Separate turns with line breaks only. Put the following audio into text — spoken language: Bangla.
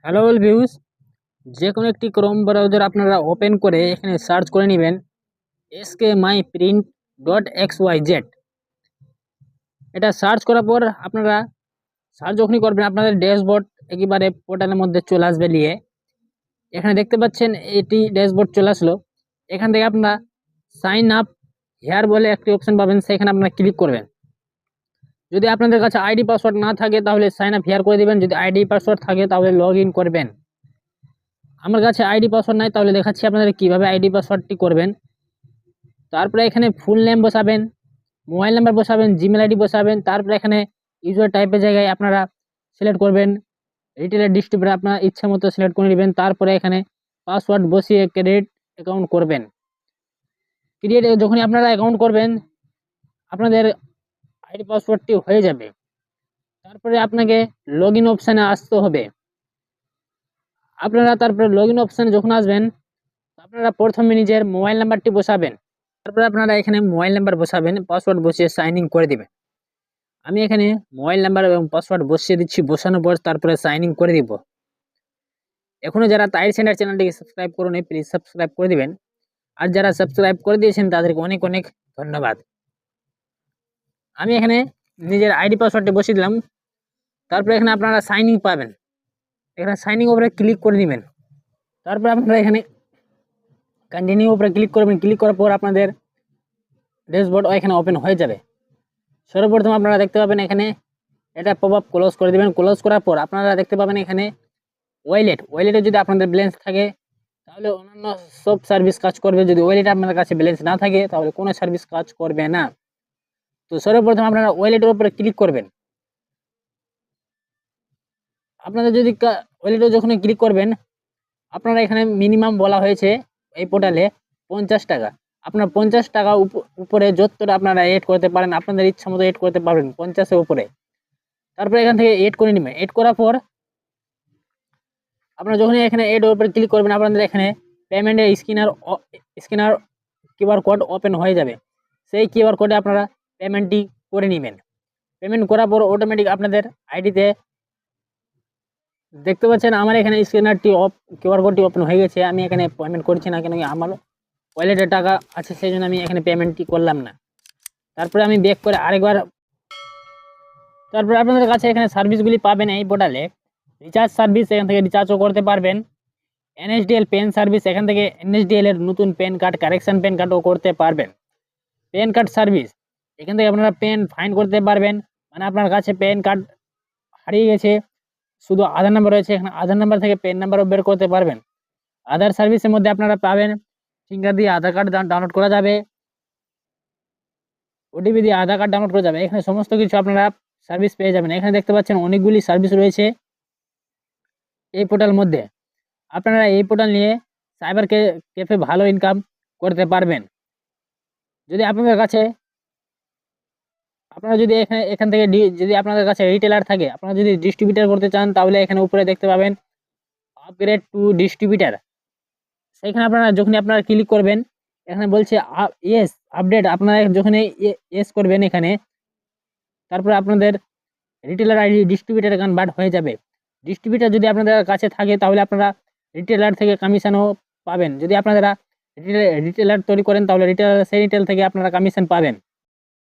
হ্যালো অল ভিউস, যে কোনো একটি ক্রোম ব্রাউজার আপনারা ওপেন করে এখানে সার্চ করে নেবেন skmyprint.xyz। এটা সার্চ করার পর আপনারা সার্চ যখনই করবেন আপনাদের ড্যাশবোর্ড একেবারে পোর্টালের মধ্যে চলে আসবে নিয়ে। এখানে দেখতে পাচ্ছেন এটি ড্যাশবোর্ড চলে আসলো। এখান থেকে আপনারা সাইন আপ হেয়ার বলে একটি অপশন পাবেন, সেখানে আপনারা ক্লিক করবেন। যদি আপনাদের কাছে আইডি পাসওয়ার্ড না থাকে তাহলে সাইন আপ হেয়ার করে দিবেন, যদি আইডি পাসওয়ার্ড থাকে তাহলে লগ ইন করবেন। আমার কাছে আইডি পাসওয়ার্ড নাই, তাহলে দেখাচ্ছি আপনাদের কিভাবে আইডি পাসওয়ার্ডটি করবেন। তারপরে এখানে ফুল নেম বসাবেন, মোবাইল নাম্বার বসাবেন, জিমেল আইডি বসাবেন। তারপরে এখানে ইউজার টাইপের জায়গায় আপনারা সিলেক্ট করবেন রিটেলার ডিস্ট্রিবিউটর, আপনার ইচ্ছা মতো সিলেক্ট করে নেবেন। তারপরে এখানে পাসওয়ার্ড বসিয়ে ক্রেডিট অ্যাকাউন্ট করবেন। ক্রিয়েট যখনই আপনারা অ্যাকাউন্ট করবেন আপনাদের আইডি পাসওয়ার্ডটি হয়ে যাবে। তারপরে আপনাকে লগ ইন অপশানে আসতে হবে। আপনারা তারপরে লগ ইন অপশানে যখন আসবেন আপনারা প্রথমে নিজের মোবাইল নাম্বারটি বসাবেন। তারপরে আপনারা এখানে মোবাইল নাম্বার বসাবেন, পাসওয়ার্ড বসিয়ে সাইন ইন করে দিবেন। আমি এখানে মোবাইল নাম্বার এবং পাসওয়ার্ড বসিয়ে দিচ্ছি। বসানোর পর তারপরে সাইন ইন করে দিব। এখনও যারা তাহির সেন্টার চ্যানেলটিকে সাবস্ক্রাইব করুন প্লিজ সাবস্ক্রাইব করে দিবেন। আর যারা সাবস্ক্রাইব করে দিয়েছেন তাদেরকে অনেক অনেক ধন্যবাদ। আমি এখানে নিজের আইডি পাসওয়ার্ডটি বসিয়ে দিলাম। তারপরে এখানে আপনারা সাইন ইন পাবেন, এখানে সাইন ইন উপরে ক্লিক করে নেবেন। তারপরে আপনারা এখানে কন্টিনিউ উপরে ক্লিক করবেন। ক্লিক করার পর আপনাদের ড্যাশবোর্ড এখানে ওপেন হয়ে যাবে। সর্বপ্রথম আপনারা দেখতে পাবেন এখানে এটা পপ আপ ক্লোজ করে দেবেন। ক্লোজ করার পর আপনারা দেখতে পাবেন এখানে ওয়ালেটে যদি আপনাদের ব্যালেন্স থাকে তাহলে অন্যান্য সব সার্ভিস কাজ করবে। যদি ওয়ালেটে আপনাদের কাছে ব্যালেন্স না থাকে তাহলে কোনো সার্ভিস কাজ করবে না। তো সর্বপ্রথম আপনারা ওয়ালেটের উপরে ক্লিক করবেন। আপনাদের যদি ওয়ালেটে যখন ক্লিক করবেন আপনারা এখানে মিনিমাম বলা হয়েছে এই পোর্টালে 50 টাকা। আপনার 50 টাকা উপরে যতটা আপনারা এড করতে পারেন, আপনাদের ইচ্ছা মতো এড করতে পারবেন 50-এর উপরে। তারপরে এখান থেকে এড করে নেবেন। এড করার পর আপনারা যখনই এখানে এড উপরে ক্লিক করবেন আপনাদের এখানে পেমেন্টের স্ক্যানার কিউআর কোড ওপেন হয়ে যাবে। সেই কিউআর কোডে আপনারা পেমেন্টটি করে নেবেন। পেমেন্ট করার পর অটোমেটিক আপনাদের আইডিতে দেখতে পাচ্ছেন আমার এখানে স্ক্যানারটি কিউআর কোডটি ওপেন হয়ে গেছে। আমি এখানে পেমেন্ট করছি না, কেন আমার ওয়ালেটে টাকা আছে সেই জন্য আমি এখানে পেমেন্টটি করলাম না। তারপরে আমি ব্যাক করে আরেকবার, তারপরে আপনাদের কাছে এখানে সার্ভিসগুলি পাবেন এই পোর্টালে। রিচার্জ সার্ভিস, এখান থেকে রিচার্জও করতে পারবেন। এনএসডিএল পেন সার্ভিস, এখান থেকে এনএসডিএল এর নতুন পেন কার্ড কারেকশন পেন কার্ডও করতে পারবেন। পেন কার্ড সার্ভিস, এখান থেকে আপনারা পেন ফাইন্ড করতে পারবেন। মানে আপনার কাছে পেন কার্ড হারিয়ে গেছে, শুধু আধার নাম্বার রয়েছে, এখানে আধার নাম্বার থেকে পেন নাম্বারও বের করতে পারবেন। আধার সার্ভিসের মধ্যে আপনারা পাবেন ফিঙ্গার দিয়ে আধার কার্ড ডাউনলোড করা যাবে, ওটিপি দিয়ে আধার কার্ড ডাউনলোড করা যাবে। এখানে সমস্ত কিছু আপনারা সার্ভিস পেয়ে যাবেন। এখানে দেখতে পাচ্ছেন অনেকগুলি সার্ভিস রয়েছে এই পোর্টাল মধ্যে। আপনারা এই পোর্টাল নিয়ে সাইবার ক্যাফে ভালো ইনকাম করতে পারবেন। যদি আপনাদের কাছে আপনারা যদি এখান থেকে যদি আপনাদের কাছে রিটেলার থাকে, আপনারা যদি ডিস্ট্রিবিউটার করতে চান তাহলে এখানে উপরে দেখতে পাবেন আপগ্রেড টু ডিস্ট্রিবিউটার। সেখানে আপনারা যখনই আপনারা ক্লিক করবেন এখানে বলছে ইয়েস আপডেট, আপনারা যখন ইয়েস করবেন এখানে তারপরে আপনাদের রিটেলার আইডি ডিস্ট্রিবিউটার কনভার্ট হয়ে যাবে। ডিস্ট্রিবিউটার যদি আপনাদের কাছে থাকে তাহলে আপনারা রিটেলার থেকে কমিশনও পাবেন। যদি আপনারা রিটেলার তৈরি করেন তাহলে সেই রিটেল থেকে আপনারা কমিশন পাবেন।